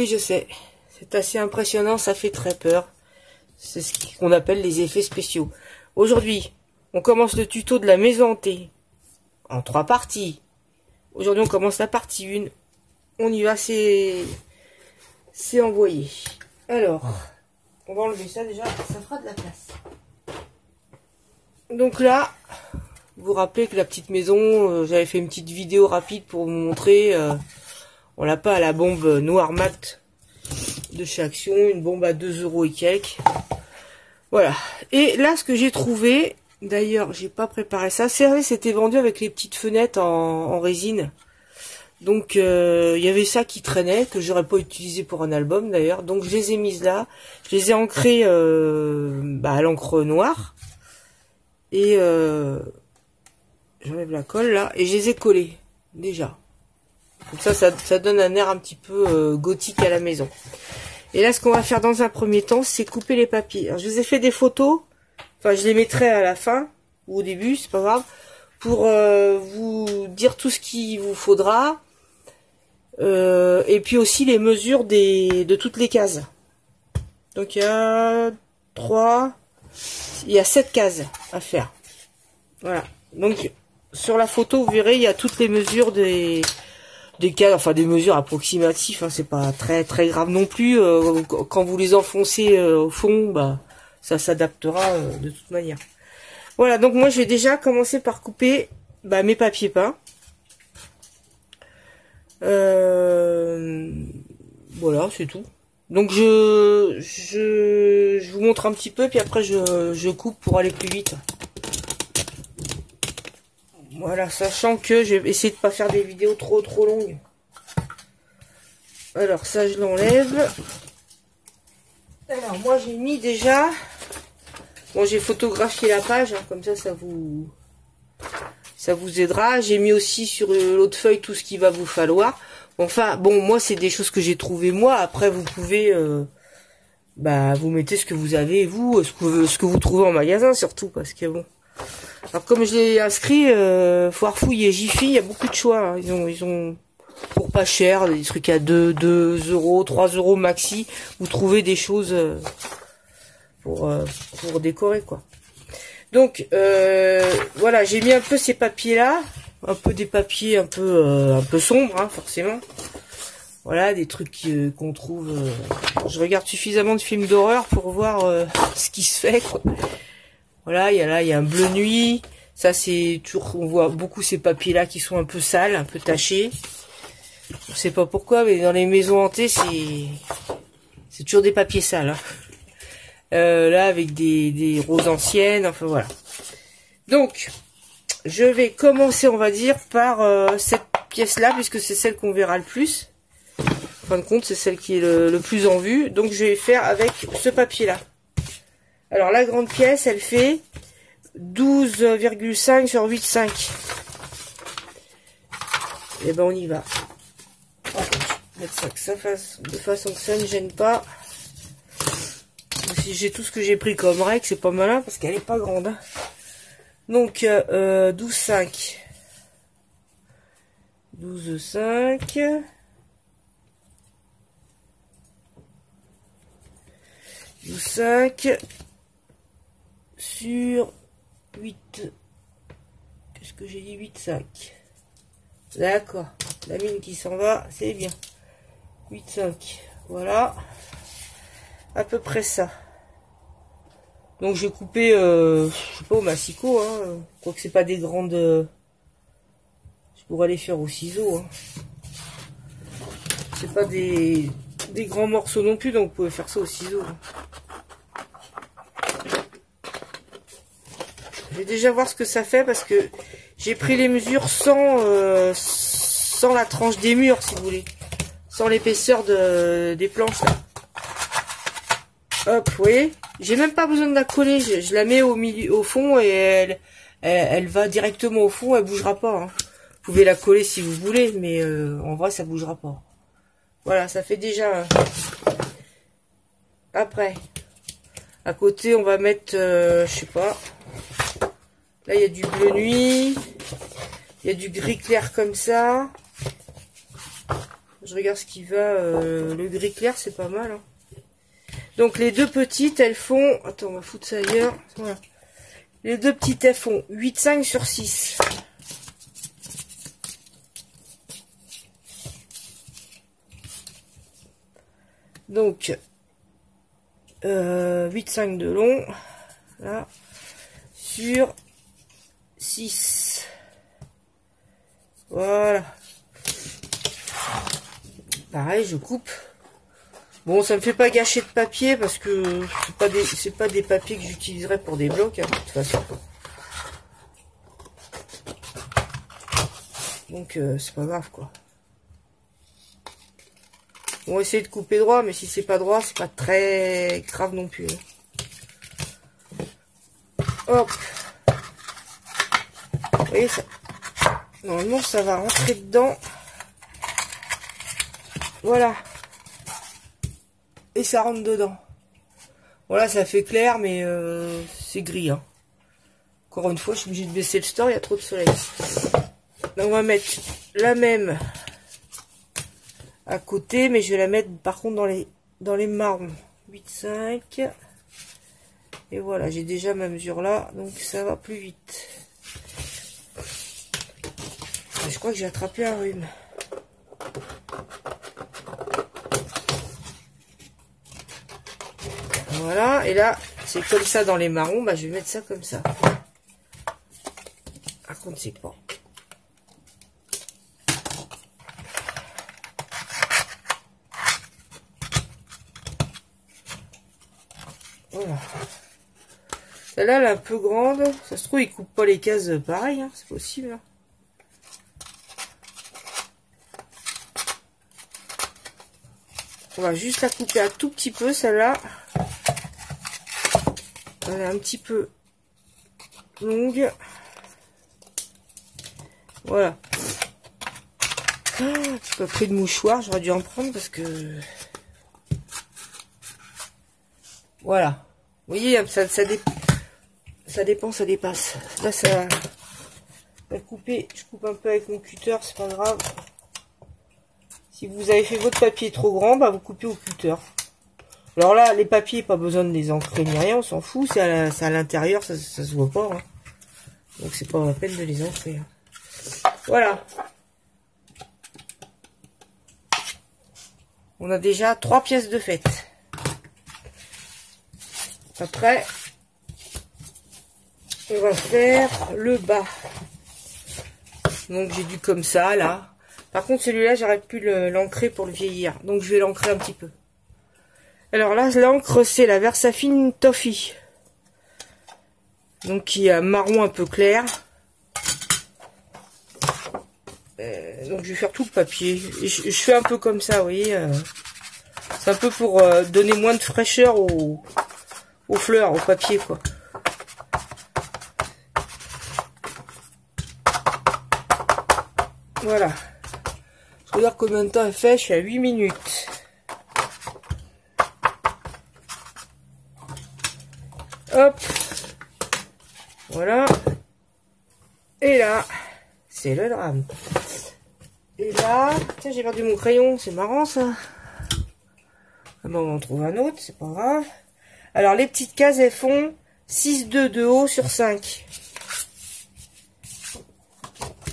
Oui, je sais. C'est assez impressionnant, ça fait très peur. C'est ce qu'on appelle les effets spéciaux. Aujourd'hui, on commence le tuto de la maison hantée en 3 parties. Aujourd'hui, on commence la partie 1. On y va, c'est envoyé. Alors, on va enlever ça déjà, ça fera de la place. Donc là, vous vous rappelez que la petite maison, j'avais fait une petite vidéo rapide pour vous montrer. On l'a pas à la bombe noire mat de chez Action, une bombe à 2 € et quelques. Voilà. Et là, ce que j'ai trouvé, d'ailleurs, j'ai pas préparé ça. C'est vrai, c'était vendu avec les petites fenêtres en résine. Donc, il y avait ça qui traînait, que j'aurais pas utilisé pour un album d'ailleurs. Donc, je les ai mises là. Je les ai ancrées à l'encre noire. Et j'enlève la colle là. Et je les ai collées, déjà. Comme ça donne un air un petit peu gothique à la maison. Et là, ce qu'on va faire dans un premier temps, c'est couper les papiers. Alors, je vous ai fait des photos. Enfin, je les mettrai à la fin, ou au début, c'est pas grave. Pour vous dire tout ce qu'il vous faudra. Et puis aussi les mesures de toutes les cases. Donc, il y a 7 cases à faire. Voilà. Donc, sur la photo, vous verrez, il y a toutes les mesures des cases, enfin des mesures approximatives, hein, c'est pas très très grave non plus. Quand vous les enfoncez au fond, bah ça s'adaptera de toute manière. Voilà, donc moi je vais déjà commencer par couper mes papiers peints. Voilà, c'est tout. Donc je vous montre un petit peu, puis après je coupe pour aller plus vite. Voilà, sachant que je vais essayer de pas faire des vidéos trop longues. Alors ça, je l'enlève. Alors moi, j'ai mis déjà... Bon, j'ai photographié la page, hein, comme ça vous aidera. J'ai mis aussi sur l'autre feuille tout ce qu'il va vous falloir. Enfin, bon, moi, c'est des choses que j'ai trouvées moi. Après, vous pouvez... vous mettez ce que vous avez, vous, ce que vous trouvez en magasin, surtout, parce que bon... Alors comme je l'ai inscrit, Foirefouille et Jiffy, il y a beaucoup de choix. Hein. Ils ont pour pas cher, des trucs à 2 €, 3 € maxi. Vous trouvez des choses pour décorer quoi. Donc voilà, j'ai mis un peu ces papiers là, un peu des papiers un peu sombres, hein, forcément. Voilà, des trucs qu'on trouve. Je regarde suffisamment de films d'horreur pour voir ce qui se fait quoi. Voilà, il y a un bleu nuit. Ça, c'est toujours, on voit beaucoup ces papiers-là qui sont un peu sales, un peu tachés. Je sais pas pourquoi, mais dans les maisons hantées, c'est toujours des papiers sales. Hein. Là, avec des roses anciennes, enfin voilà. Donc, je vais commencer, on va dire, par cette pièce-là, puisque c'est celle qu'on verra le plus. En fin de compte, c'est celle qui est le plus en vue. Donc, je vais faire avec ce papier-là. Alors la grande pièce, elle fait 12,5 sur 8,5. Et ben on y va. Je vais mettre ça, de façon que ça ne gêne pas. Si j'ai tout ce que j'ai pris comme règle, c'est pas malin parce qu'elle est pas grande. Hein. Donc 12,5. 12,5. 12,5. Sur 8, qu'est-ce que j'ai dit, 8,5. D'accord, la mine qui s'en va, c'est bien. 8,5, voilà, à peu près ça. Donc j'ai coupé, je sais pas, au massicot, hein. Quoique c'est pas des grandes, je pourrais les faire au ciseau. Hein. C'est pas des grands morceaux non plus, donc vous pouvez faire ça au ciseau. Hein. Je vais déjà voir ce que ça fait parce que j'ai pris les mesures sans la tranche des murs, si vous voulez. Sans l'épaisseur des planches. Là. Hop, vous voyez. J'ai même pas besoin de la coller. Je la mets au fond et elle va directement au fond. Elle bougera pas. Hein. Vous pouvez la coller si vous voulez, mais en vrai, ça bougera pas. Voilà, ça fait déjà... Après, à côté, on va mettre, je sais pas... Là, il y a du bleu nuit. Il y a du gris clair comme ça. Je regarde ce qui va. Le gris clair, c'est pas mal. Hein. Donc les deux petites, elles font... Attends, on va foutre ça ailleurs. Voilà. Les deux petites, elles font 8,5 sur 6. Donc, 8,5 de long. Là. Sur 6. Voilà. Pareil, je coupe. Bon, ça me fait pas gâcher de papier parce que c'est pas des papiers que j'utiliserai pour des blocs, hein, de toute façon. Donc, c'est pas grave, quoi. On va essayer de couper droit, mais si c'est pas droit, c'est pas très grave non plus. Hein. Hop. Vous voyez, ça... Normalement, ça va rentrer dedans. Voilà. Et ça rentre dedans. Voilà, ça fait clair, mais c'est gris. Hein. Encore une fois, je suis obligée de baisser le store, il y a trop de soleil. Donc, on va mettre la même à côté, mais je vais la mettre par contre dans les marrons. 8,5. Et voilà, j'ai déjà ma mesure là, donc ça va plus vite. Je crois que j'ai attrapé un rhume. Voilà, et là, c'est comme ça dans les marrons, bah, je vais mettre ça comme ça. Par contre, c'est pas. Voilà. Celle-là, elle est un peu grande. Ça se trouve, ils coupent pas les cases pareil, hein, c'est possible. Hein. On va juste la couper un tout petit peu, celle-là. Elle est un petit peu longue. Voilà. J'ai pas pris de mouchoir, j'aurais dû en prendre parce que... Voilà. Vous voyez, ça dépend, ça dépasse. Là, ça va couper. Je coupe un peu avec mon cutter, c'est pas grave. Si vous avez fait votre papier trop grand, bah vous coupez au cutter. Alors là, les papiers, pas besoin de les ancrer ni rien, on s'en fout. C'est à l'intérieur, ça se voit pas. Hein. Donc c'est pas la peine de les ancrer. Hein. Voilà. On a déjà 3 pièces de fête. Après, on va faire le bas. Donc j'ai dû comme ça, là. Par contre, celui-là, j'aurais pu l'ancrer pour le vieillir. Donc je vais l'ancrer un petit peu. Alors là, l'encre, c'est la Versafine Toffee. Donc qui a marron un peu clair. Donc je vais faire tout le papier. Et je fais un peu comme ça, vous voyez. C'est un peu pour donner moins de fraîcheur aux fleurs, au papier, quoi. Voilà. Je regarde combien de temps elle fait. Je suis à 8 minutes. Hop. Voilà. Et là, c'est le drame. Et là, tiens, j'ai perdu mon crayon. C'est marrant, ça. Ah bon, on en trouve un autre. C'est pas grave. Alors, les petites cases, elles font 6,2 de haut sur 5.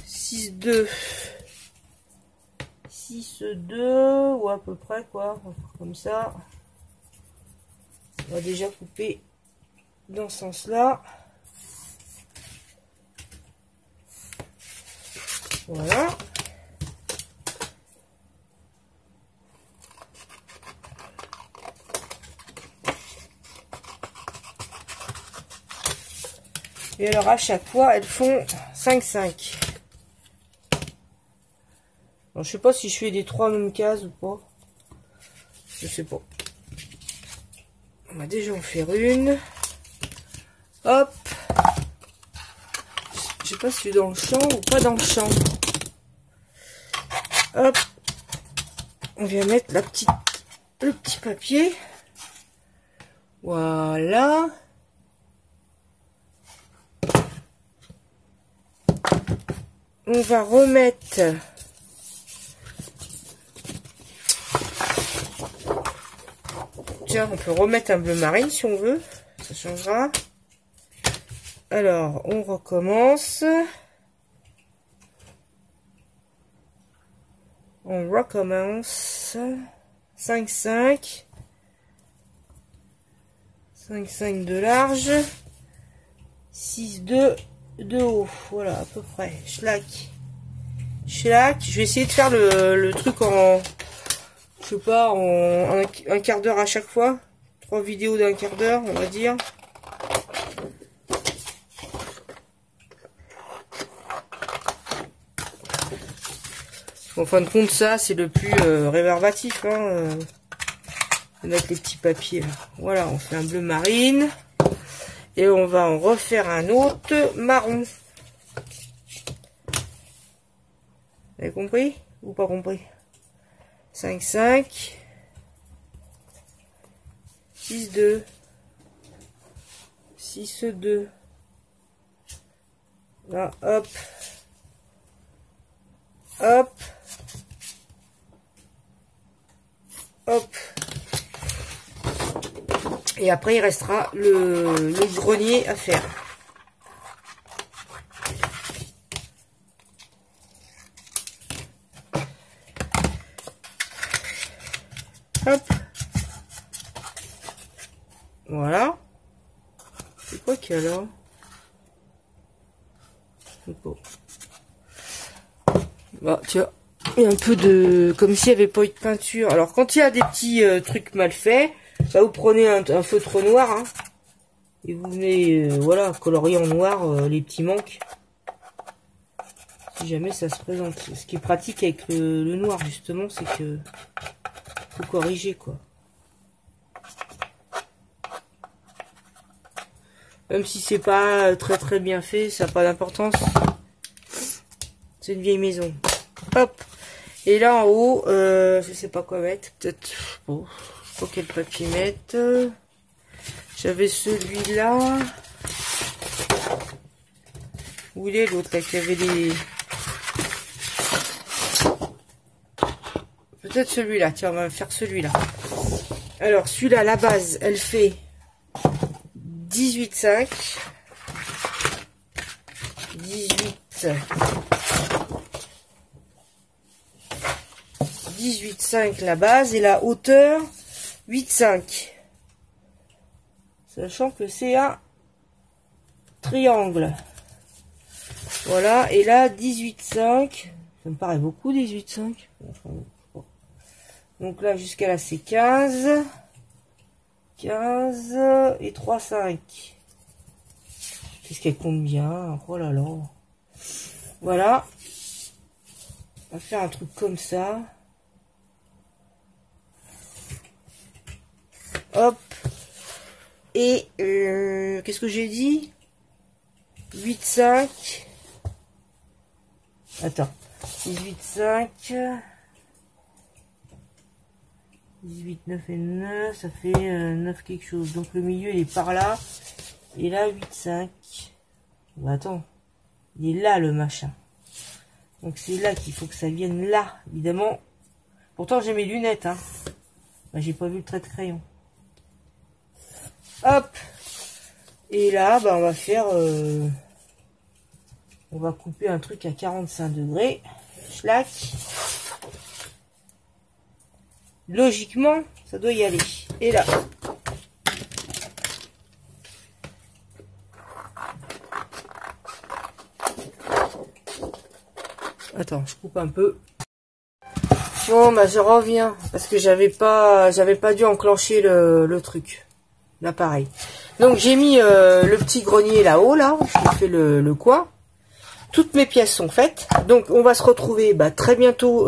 6,2. 6,2, ou à peu près, quoi. On va faire comme ça. On va déjà couper dans ce sens-là. Voilà. Et alors à chaque fois, elles font 5,5. Je sais pas si je fais des 3 mêmes cases ou pas. Je sais pas. On va déjà en faire une. Hop. Je sais pas si je suis dans le champ ou pas dans le champ. Hop. On vient mettre le petit papier. Voilà. On va remettre Tiens, on peut remettre un bleu marine si on veut. Ça changera. Alors, on recommence. On recommence. 5,5. 5,5 de large. 6,2 de haut. Voilà, à peu près. Schlack. Schlack. Je vais essayer de faire le truc en... Je sais pas, en un quart d'heure à chaque fois. 3 vidéos d'un quart d'heure, on va dire. En fin de compte, ça, c'est le plus réverbatif. Hein, avec les petits papiers. Là. Voilà, on fait un bleu marine. Et on va en refaire un autre marron. Vous avez compris ou pas compris? 5,5. 6,2. 6,2. Là, hop. Hop. Hop. Et après, il restera le grenier à faire. Hop. Voilà. C'est quoi qu'il y a là? Bah, tiens. Il y a un peu de... Comme s'il n'y avait pas eu de peinture. Alors, quand il y a des petits trucs mal faits, bah, vous prenez un feutre noir. Hein, et vous venez, voilà, colorier en noir les petits manques. Si jamais ça se présente. Ce qui est pratique avec le noir, justement, c'est que... faut corriger, quoi. Même si c'est pas très bien fait, ça n'a pas d'importance. C'est une vieille maison. Hop. Et là en haut, je sais pas quoi mettre. Peut-être. Bon, faut quel papier mettre. J'avais celui-là. Où il est l'autre là qui avait les. Peut-être celui-là. Tiens, on va faire celui-là. Alors celui-là, la base, elle fait 18,5. 18,5 la base et la hauteur 8,5. Sachant que c'est un triangle. Voilà, et là 18,5. Ça me paraît beaucoup 18,5. Donc là jusqu'à là c'est 15. 15 et 3,5. Qu'est-ce qu'elle compte bien? Oh là là. Voilà. On va faire un truc comme ça. Hop. Et qu'est-ce que j'ai dit? 8,5. Attends. 18,5. 18, 9 et 9. Ça fait 9 quelque chose. Donc le milieu il est par là. Et là 8,5. Bah, attends. Il est là le machin. Donc c'est là qu'il faut que ça vienne là. Évidemment. Pourtant j'ai mes lunettes. Hein. Bah, j'ai pas vu le trait de crayon. Hop. Et là, bah, on va faire... on va couper un truc à 45 degrés. Schlack. Logiquement, ça doit y aller. Et là. Attends, je coupe un peu. Bon, bah, je reviens. Parce que j'avais pas dû enclencher le truc. L'appareil. Donc j'ai mis le petit grenier là-haut, là. J'ai fait le coin. Toutes mes pièces sont faites. Donc on va se retrouver très bientôt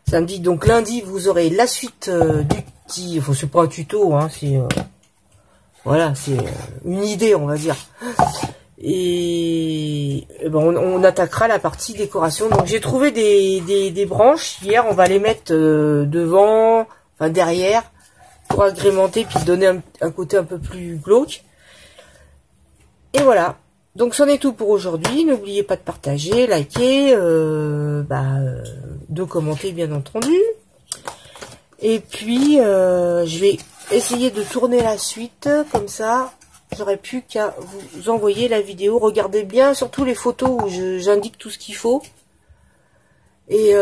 samedi. Donc lundi, vous aurez la suite du petit... Enfin, c'est pas un tuto, hein, c'est... voilà, c'est une idée, on va dire. Et ben, on attaquera la partie décoration. Donc j'ai trouvé des branches. Hier, on va les mettre devant, enfin derrière, pour agrémenter puis donner un côté un peu plus glauque. Et voilà. Donc c'en est tout pour aujourd'hui. N'oubliez pas de partager, liker, de commenter bien entendu. Et puis, je vais essayer de tourner la suite, comme ça, j'aurai plus qu'à vous envoyer la vidéo. Regardez bien, surtout les photos où j'indique tout ce qu'il faut. Et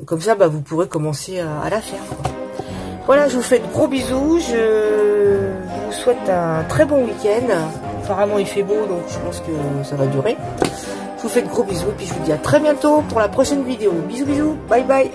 comme ça, bah, vous pourrez commencer à la faire, quoi. Voilà, je vous fais de gros bisous. Je vous souhaite un très bon week-end. Apparemment, il fait beau, donc je pense que ça va durer. Je vous fais de gros bisous et puis je vous dis à très bientôt pour la prochaine vidéo. Bisous, bisous. Bye, bye.